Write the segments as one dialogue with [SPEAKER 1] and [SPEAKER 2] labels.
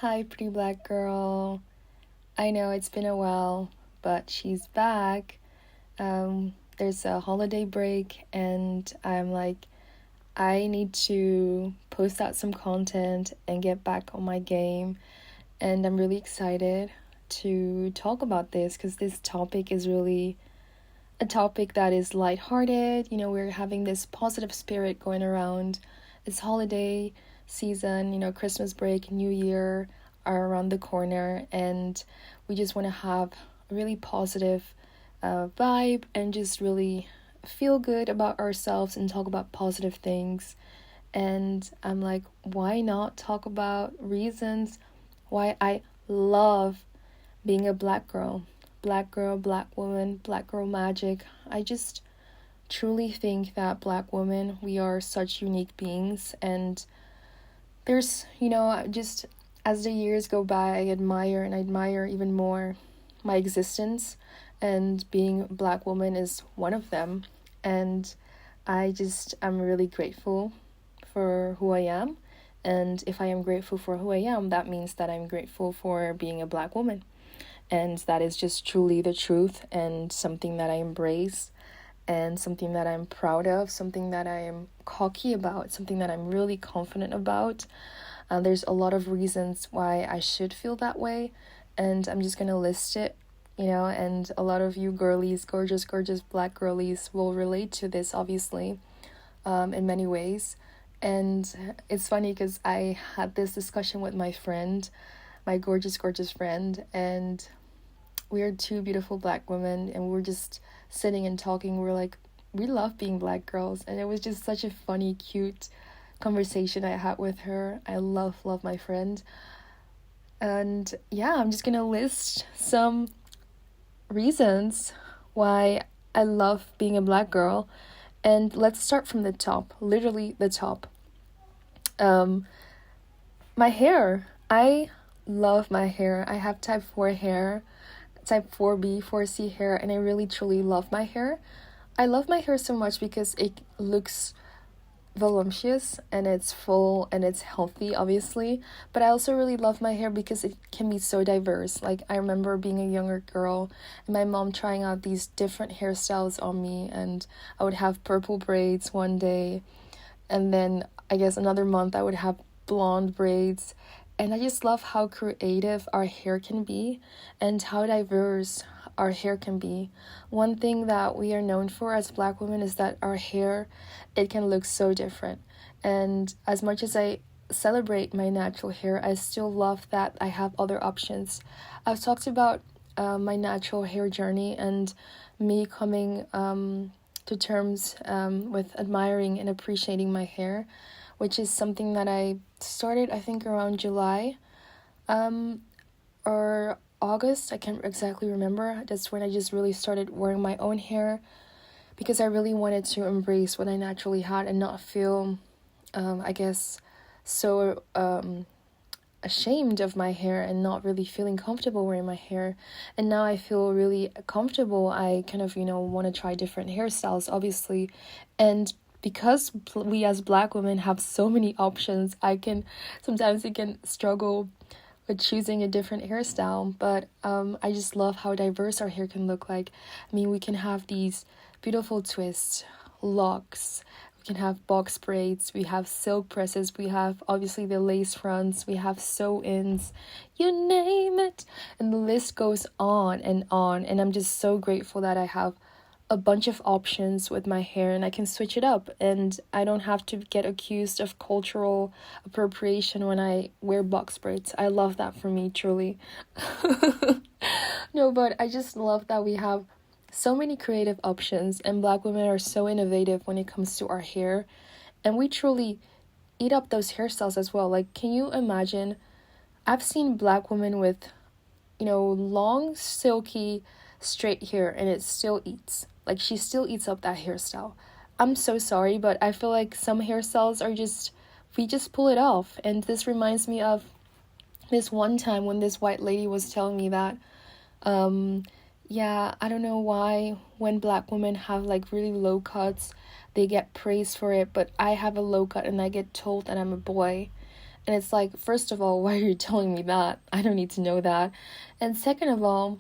[SPEAKER 1] Hi, pretty black girl. I know it's been a while, but she's back. There's a holiday break, and I'm like, I need to post out some content and get back on my game. And I'm really excited to talk about this because this topic is really a topic that is lighthearted. We're having this positive spirit going around. It's holiday season, Christmas break, New Year are around the corner, and we just want to have a really positive vibe and just really feel good about ourselves and talk about positive things. And I'm like, why not talk about reasons why I love being a black girl? Black girl, black woman, black girl magic. I just truly think that black women, we are such unique beings, and there's, just as the years go by, I admire even more my existence, and being a black woman is one of them. And I'm really grateful for who I am. And if I am grateful for who I am, that means that I'm grateful for being a black woman. And that is just truly the truth, and something that I embrace, and something that I'm proud of, something that I am cocky about, something that I'm really confident about. There's a lot of reasons why I should feel that way, and I'm just gonna list it, and a lot of you girlies, gorgeous, gorgeous black girlies will relate to this, obviously, in many ways. And it's funny because I had this discussion with my friend, my gorgeous, gorgeous friend, and we are two beautiful black women, and we were just sitting and talking. We were like, we love being black girls, and it was just such a funny, cute conversation I had with her. I love my friend. And yeah, I'm just gonna list some reasons why I love being a black girl. And let's start from the top, literally the top. My hair. I love my hair. I have type 4 hair, type 4B, 4C hair, and I really truly love my hair. I love my hair so much because it looks voluptuous and it's full and it's healthy, obviously, but I also really love my hair because it can be so diverse. Like, I remember being a younger girl and my mom trying out these different hairstyles on me, and I would have purple braids one day, and then I guess another month I would have blonde braids. And I just love how creative our hair can be and how diverse our hair can be. One thing that we are known for as black women is that our hair, it can look so different. And as much as I celebrate my natural hair, I still love that I have other options. I've talked about my natural hair journey and me coming to terms with admiring and appreciating my hair, which is something that I started, I think, around July or August. I can't exactly remember. That's when I just really started wearing my own hair, because I really wanted to embrace what I naturally had and not feel, I guess, so ashamed of my hair and not really feeling comfortable wearing my hair. And now I feel really comfortable. I kind of, want to try different hairstyles, obviously. And because we as black women have so many options, sometimes it can struggle with choosing a different hairstyle. But I just love how diverse our hair can look like. I mean, we can have these beautiful twists, locks, we can have box braids, we have silk presses, we have obviously the lace fronts, we have sew-ins, you name it. And the list goes on. And I'm just so grateful that I have a bunch of options with my hair, and I can switch it up, and I don't have to get accused of cultural appropriation when I wear box braids. I love that for me, truly. No, but I just love that we have so many creative options, and black women are so innovative when it comes to our hair, and we truly eat up those hairstyles as well. Like, can you imagine? I've seen black women with, long, silky, straight hair, and it still eats. Like, she still eats up that hairstyle. I'm so sorry, but I feel like some hairstyles are we just pull it off. And this reminds me of this one time when this white lady was telling me that, I don't know why when black women have like really low cuts, they get praised for it, but I have a low cut and I get told that I'm a boy. And it's like, first of all, why are you telling me that? I don't need to know that. And second of all,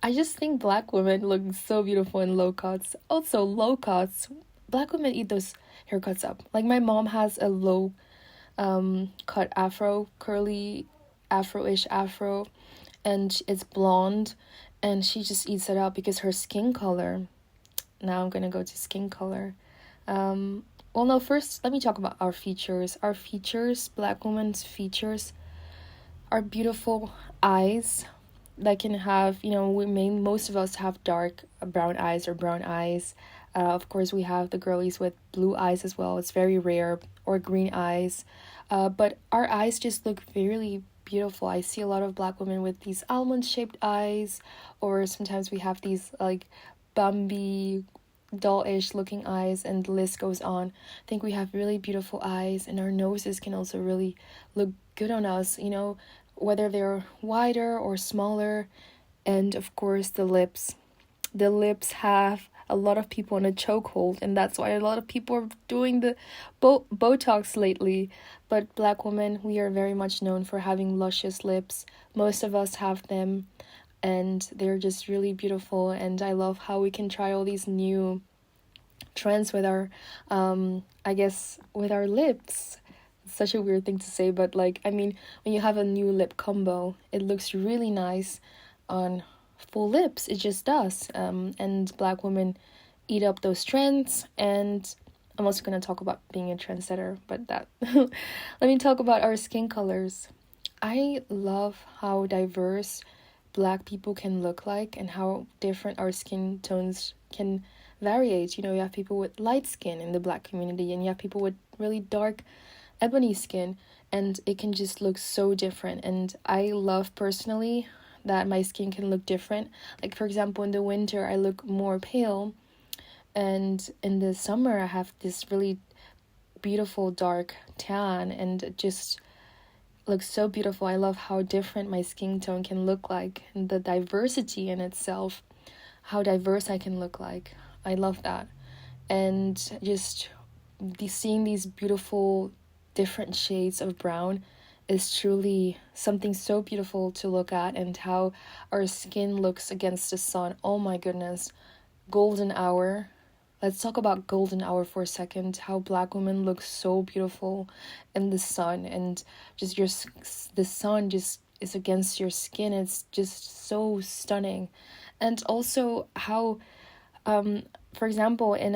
[SPEAKER 1] I just think black women look so beautiful in low cuts. Also, low cuts, black women eat those haircuts up. Like my mom has a low cut afro, curly afro-ish afro, and it's blonde, and she just eats it up because her skin color. Now I'm gonna go to skin color. Well, no, first let me talk about our features. Our features, black women's features, are beautiful eyes that can have, most of us have dark brown eyes or brown eyes. Of course, we have the girlies with blue eyes as well. It's very rare, or green eyes. But our eyes just look really beautiful. I see a lot of black women with these almond-shaped eyes, or sometimes we have these like Bambi, dull-ish looking eyes, and the list goes on. I think we have really beautiful eyes, and our noses can also really look good on us, whether they're wider or smaller. And of course, the lips. The lips have a lot of people in a chokehold, and that's why a lot of people are doing the Botox lately. But black women, we are very much known for having luscious lips. Most of us have them, and they're just really beautiful. And I love how we can try all these new trends with our with our lips. It's such a weird thing to say, but when you have a new lip combo, it looks really nice on full lips. It just does. And black women eat up those trends. And I'm also going to talk about being a trendsetter, but that let me talk about our skin colors. I love how diverse black people can look like, and how different our skin tones can variate. You have people with light skin in the black community, and you have people with really dark ebony skin, and it can just look so different. And I love personally that my skin can look different. Like, for example, in the winter I look more pale, and in the summer I have this really beautiful dark tan, and it just looks so beautiful. I love how different my skin tone can look like, and the diversity in itself, how diverse I can look like. I love that. And just seeing these beautiful different shades of brown is truly something so beautiful to look at. And how our skin looks against the sun, oh my goodness. Golden hour. Let's talk about golden hour for a second. How black women look so beautiful in the sun, and just the sun just is against your skin. It's just so stunning. And also how for example, in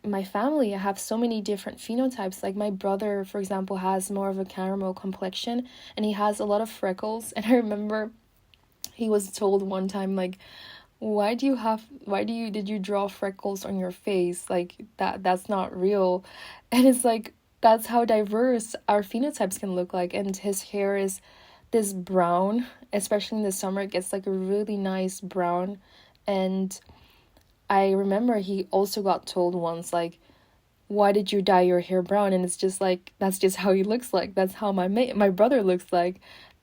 [SPEAKER 1] my family, I have so many different phenotypes. Like my brother, for example, has more of a caramel complexion, and he has a lot of freckles. And I remember he was told one time, like, did you draw freckles on your face? Like that's not real. And it's like, that's how diverse our phenotypes can look like. And his hair is this brown, especially in the summer, it gets like a really nice brown. And I remember he also got told once, like, why did you dye your hair brown? And it's just like, that's just how he looks like. That's how my brother looks like.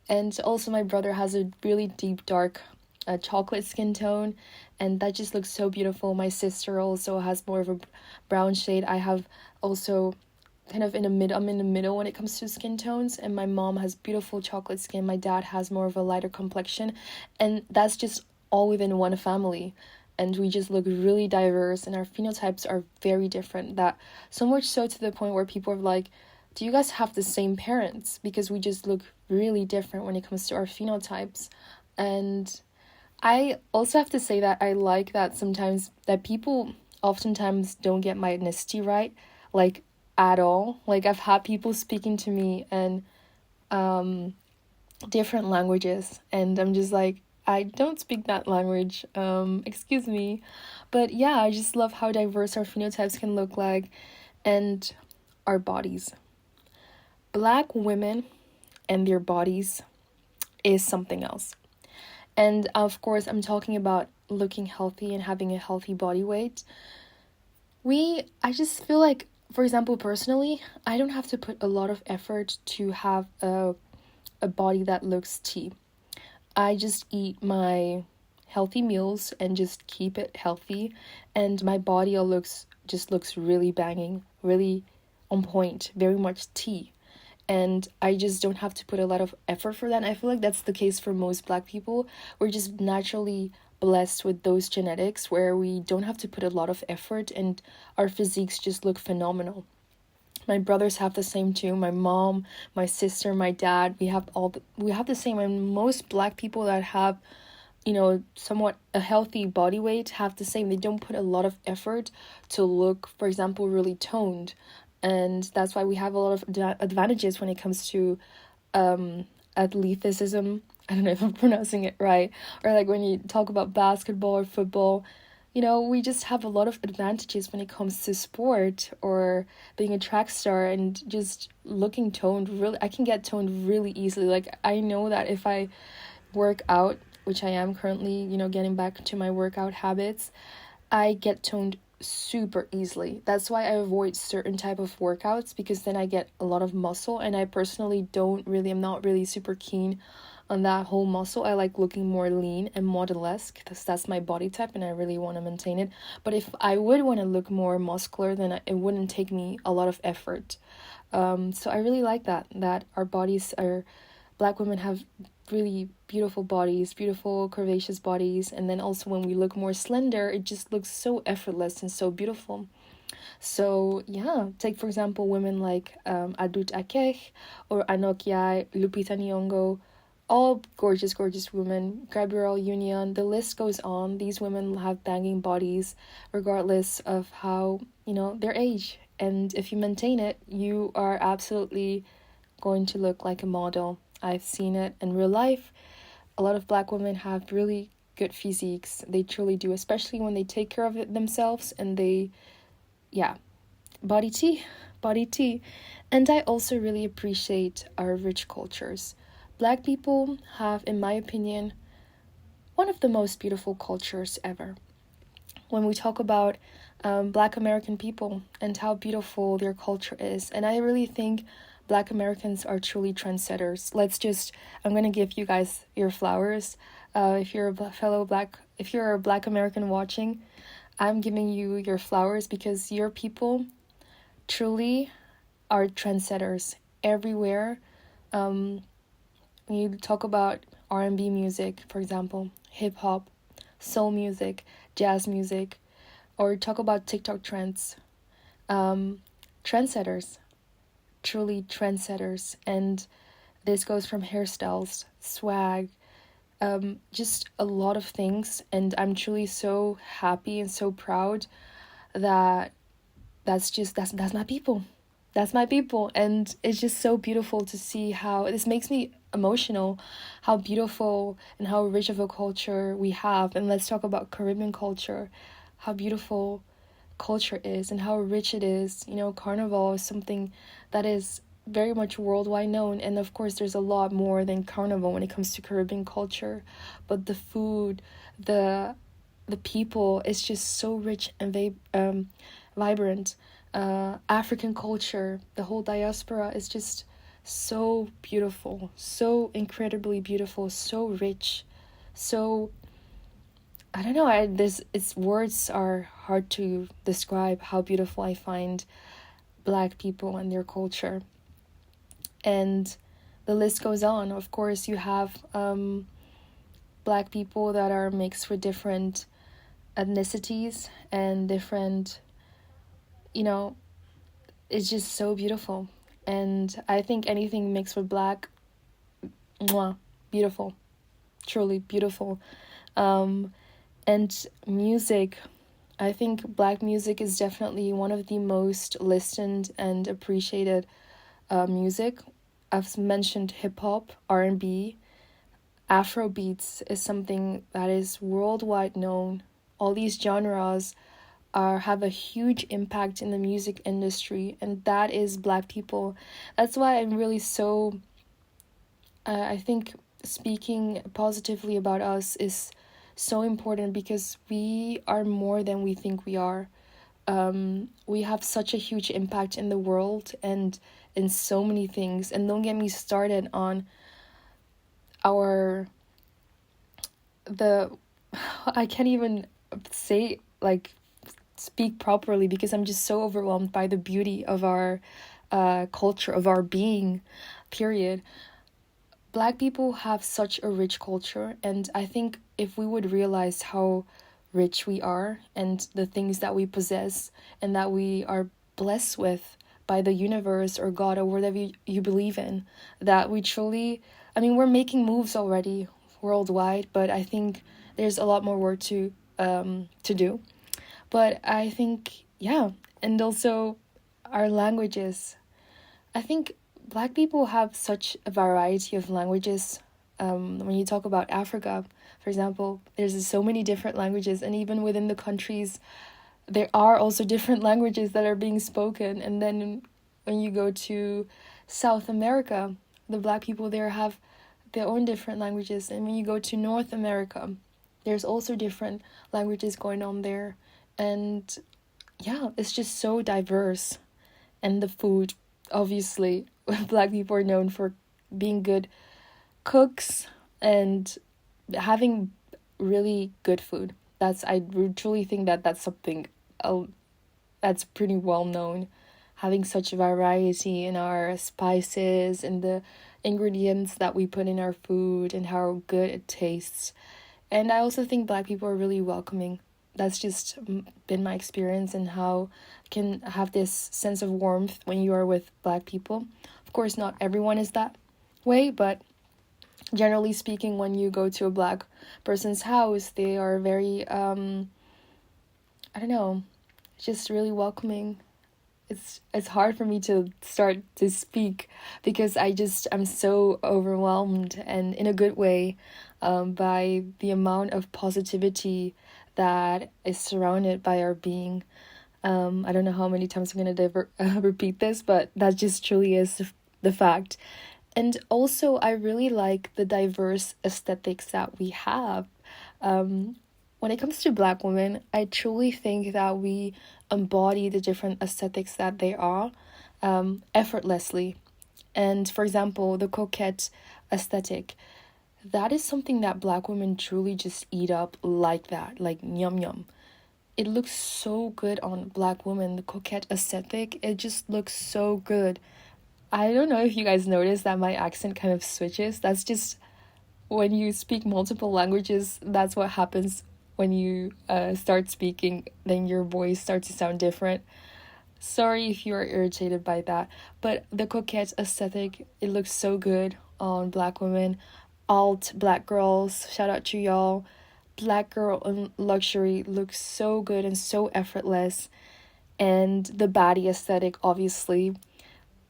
[SPEAKER 1] And also my brother has a really deep, dark chocolate skin tone, and that just looks so beautiful. My sister also has more of a brown shade. I have also kind of I'm in the middle when it comes to skin tones, and my mom has beautiful chocolate skin. My dad has more of a lighter complexion, and that's just all within one family. And we just look really diverse, and our phenotypes are very different. That so much so to the point where people are like, do you guys have the same parents? Because we just look really different when it comes to our phenotypes. And I also have to say that I like that sometimes that people oftentimes don't get my ethnicity right, like at all. Like I've had people speaking to me in different languages, and I'm just like, I don't speak that language, excuse me. But yeah, I just love how diverse our phenotypes can look like, and our bodies. Black women and their bodies is something else. And of course, I'm talking about looking healthy and having a healthy body weight. I just feel like, for example, personally, I don't have to put a lot of effort to have a body that looks T. I just eat my healthy meals and just keep it healthy, and my body looks really banging, really on point, very much T. and I just don't have to put a lot of effort for that. And I feel like that's the case for most Black people. We're just naturally blessed with those genetics where we don't have to put a lot of effort and our physiques just look phenomenal. My brothers have the same too. My mom, my sister, my dad, we have the same. And most Black people that have, somewhat a healthy body weight have the same. They don't put a lot of effort to look, for example, really toned. And that's why we have a lot of advantages when it comes to athleticism. I don't know if I'm pronouncing it right. Or like when you talk about basketball or football, we just have a lot of advantages when it comes to sport or being a track star and just looking toned. Really, I can get toned really easily. Like, I know that if I work out, which I am currently, getting back to my workout habits, I get toned super easily. That's why I avoid certain type of workouts, because then I get a lot of muscle, and I personally I'm not really super keen on that whole muscle. I like looking more lean and model-esque because that's my body type and I really want to maintain it. But if I would want to look more muscular, then it wouldn't take me a lot of effort. So I really like that our Black women have really beautiful bodies, beautiful curvaceous bodies, and then also when we look more slender, it just looks so effortless and so beautiful. So yeah, take for example women like Adut Akech or Anok Yai, Lupita Nyong'o, all gorgeous, gorgeous women, Gabrielle Union, the list goes on. These women have banging bodies regardless of how, their age. And if you maintain it, you are absolutely going to look like a model. I've seen it in real life. A lot of Black women have really good physiques. They truly do, especially when they take care of it themselves and body tea, body tea. And I also really appreciate our rich cultures. Black people have, in my opinion, one of the most beautiful cultures ever. When we talk about Black American people and how beautiful their culture is, and I really think Black Americans are truly trendsetters. I'm going to give you guys your flowers. If you're a Black American watching, I'm giving you your flowers because your people truly are trendsetters everywhere. When you talk about R&B music, for example, hip hop, soul music, jazz music, or talk about TikTok trends, trendsetters, truly trendsetters. And this goes from hairstyles, swag, just a lot of things. And I'm truly so happy and so proud that that's my people. That's my people. And it's just so beautiful to see how this makes me emotional, how beautiful and how rich of a culture we have. And let's talk about Caribbean culture, how beautiful culture is and how rich it is. Carnival is something that is very much worldwide known, and of course there's a lot more than carnival when it comes to Caribbean culture, but the food, the people is just so rich and vibrant. African culture, the whole diaspora is just so beautiful, so incredibly beautiful, so rich, so I don't know. Words are hard to describe how beautiful I find Black people and their culture, and the list goes on. Of course, you have Black people that are mixed with different ethnicities and different, it's just so beautiful. And I think anything mixed with Black, mwah, beautiful, truly beautiful. And music, I think Black music is definitely one of the most listened and appreciated music. I've mentioned hip hop, R&B, Afro beats is something that is worldwide known. All these genres have a huge impact in the music industry, and that is Black people. That's why I'm really so. I think speaking positively about us is so important because we are more than we think we are. We have such a huge impact in the world and in so many things. And don't get me started on I can't even speak properly because I'm just so overwhelmed by the beauty of our culture of our being, period. Black people have such a rich culture, and I think if we would realize how rich we are and the things that we possess and that we are blessed with by the universe or God or whatever you believe in, that we truly, I mean, we're making moves already worldwide, but I think there's a lot more work to do. But I think, yeah, and also our languages. I think Black people have such a variety of languages. When you talk about Africa, for example, there's so many different languages, and even within the countries, there are also different languages that are being spoken. And then when you go to South America, the Black people there have their own different languages. And when you go to North America, there's also different languages going on there. And yeah, it's just so diverse. And the food, obviously, Black people are known for being good cooks and having really good food. I truly think that that's something that's pretty well known. Having such variety in our spices and the ingredients that we put in our food and how good it tastes. And I also think Black people are really welcoming. That's just been my experience, and how can have this sense of warmth when you are with Black people. Of course, not everyone is that way, but generally speaking, when you go to a Black person's house, they are very, I don't know, just really welcoming. It's hard for me to start to speak because I'm so overwhelmed, and in a good way, by the amount of positivity that is surrounded by our being. I don't know how many times I'm gonna repeat this, but that just truly is the fact. And also, I really like the diverse aesthetics that we have. When it comes to Black women, I truly think that we embody the different aesthetics that they are, effortlessly. And for example, the coquette aesthetic, that is something that Black women truly just eat up like that, like yum yum. It looks so good on Black women, the coquette aesthetic. It just looks so good. I don't know if you guys notice that my accent kind of switches. That's just when you speak multiple languages, that's what happens when you start speaking, then your voice starts to sound different. Sorry if you are irritated by that, but the coquette aesthetic, it looks so good on Black women. Alt Black girls, shout out to y'all. Black girl in luxury looks so good and so effortless. And the baddie aesthetic, obviously.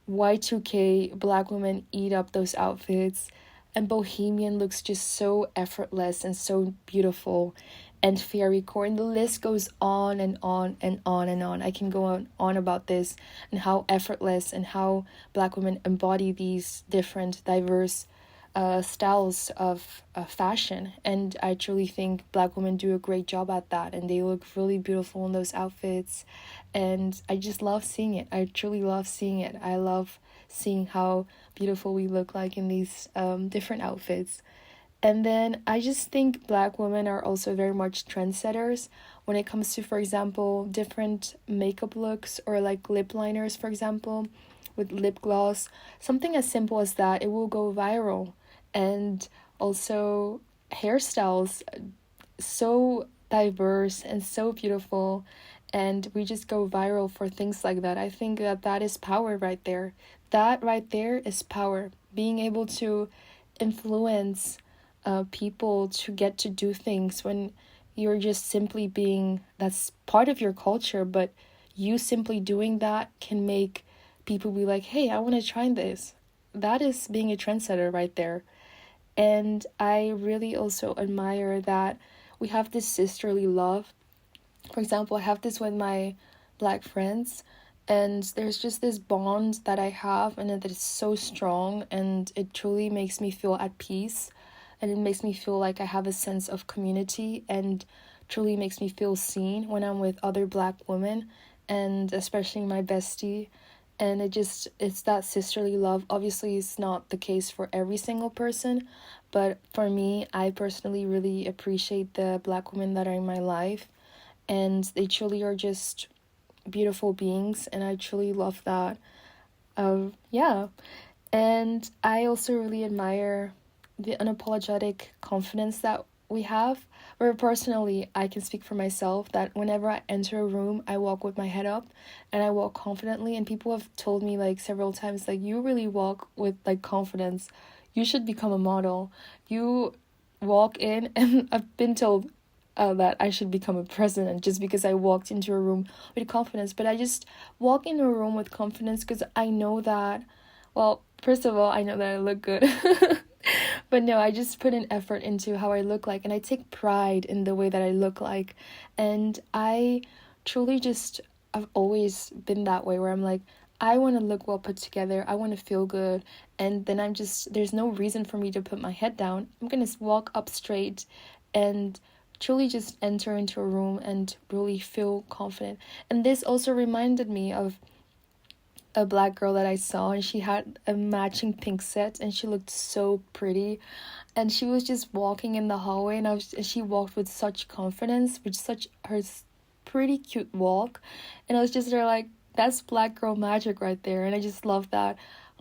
[SPEAKER 1] Y2K, Black women eat up those outfits. And bohemian looks just so effortless and so beautiful. And fairy core, and the list goes on and on and on and on. I can go on about this and how effortless and how Black women embody these different diverse styles of fashion. And I truly think Black women do a great job at that, and they look really beautiful in those outfits. And I just love seeing it. I truly love seeing it. I love seeing how beautiful we look like in these different outfits. And then I just think Black women are also very much trendsetters when it comes to, for example, different makeup looks, or like lip liners, for example, with lip gloss. Something as simple as that, it will go viral. And also hairstyles, so diverse and so beautiful, and we just go viral for things like that. I think that is power right there. That right there is power. Being able to influence people to get to do things when you're just simply being, that's part of your culture, but you simply doing that can make people be like, hey, I want to try this. That is being a trendsetter right there. And I really also admire that we have this sisterly love. For example, I have this with my Black friends, and there's just this bond that I have, and that is so strong, and it truly makes me feel at peace. And it makes me feel like I have a sense of community, and truly makes me feel seen when I'm with other Black women, and especially my bestie. And it's that sisterly love. Obviously, it's not the case for every single person, but for me, I personally really appreciate the Black women that are in my life, and they truly are just beautiful beings, and I truly love that. Yeah. And I also really admire the unapologetic confidence that we have. Where personally, I can speak for myself that whenever I enter a room, I walk with my head up and I walk confidently. And people have told me like several times, like, you really walk with like confidence. You should become a model. You walk in, and I've been told that I should become a president just because I walked into a room with confidence. But I just walk into a room with confidence because I know that, well, first of all, I know that I look good. But no, I just put an effort into how I look like, and I take pride in the way that I look like. And I truly just, I've always been that way where I'm like, I want to look well put together. I want to feel good. And then I'm just, there's no reason for me to put my head down. I'm going to walk up straight and truly just enter into a room and really feel confident. And this also reminded me of a black girl that I saw, and she had a matching pink set and she looked so pretty, and she was just walking in the hallway, and she walked with such confidence, with such her pretty cute walk, and I was just there like, that's black girl magic right there. And I just love that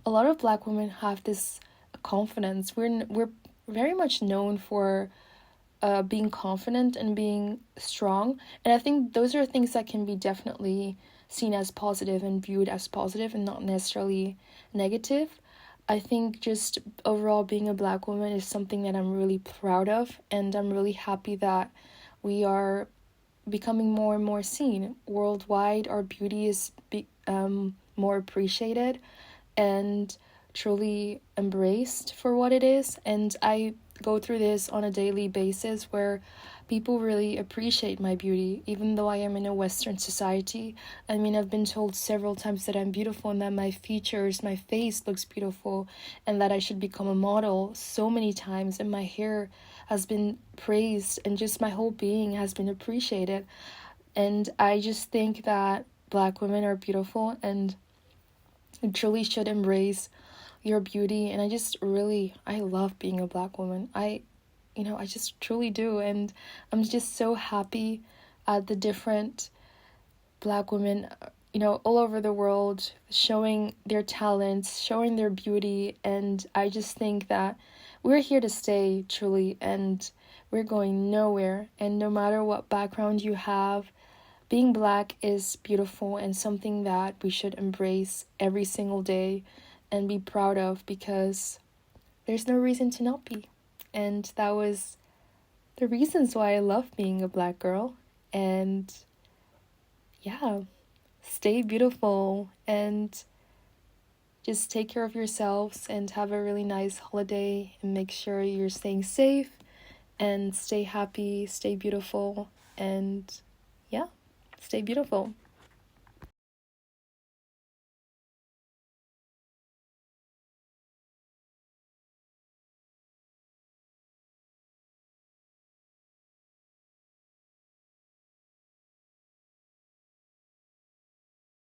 [SPEAKER 1] a lot of black women have this confidence. We're very much known for being confident and being strong. And I think those are things that can be definitely seen as positive and viewed as positive and not necessarily negative. I think just overall being a black woman is something that I'm really proud of, and I'm really happy that we are becoming more and more seen worldwide. Our beauty is more appreciated and truly embraced for what it is. And I go through this on a daily basis where people really appreciate my beauty, even though I am in a Western society. I mean, I've been told several times that I'm beautiful and that my features, my face looks beautiful, and that I should become a model so many times, and my hair has been praised, and just my whole being has been appreciated. And I just think that black women are beautiful, and you truly should embrace your beauty. And I love being a black woman. I just truly do. And I'm just so happy at the different black women, all over the world, showing their talents, showing their beauty. And I just think that we're here to stay, truly, and we're going nowhere. And no matter what background you have, being black is beautiful and something that we should embrace every single day and be proud of, because there's no reason to not be. And that was the reasons why I love being a black girl. And yeah, stay beautiful and just take care of yourselves and have a really nice holiday, and make sure you're staying safe and stay happy, stay beautiful, and yeah, stay beautiful.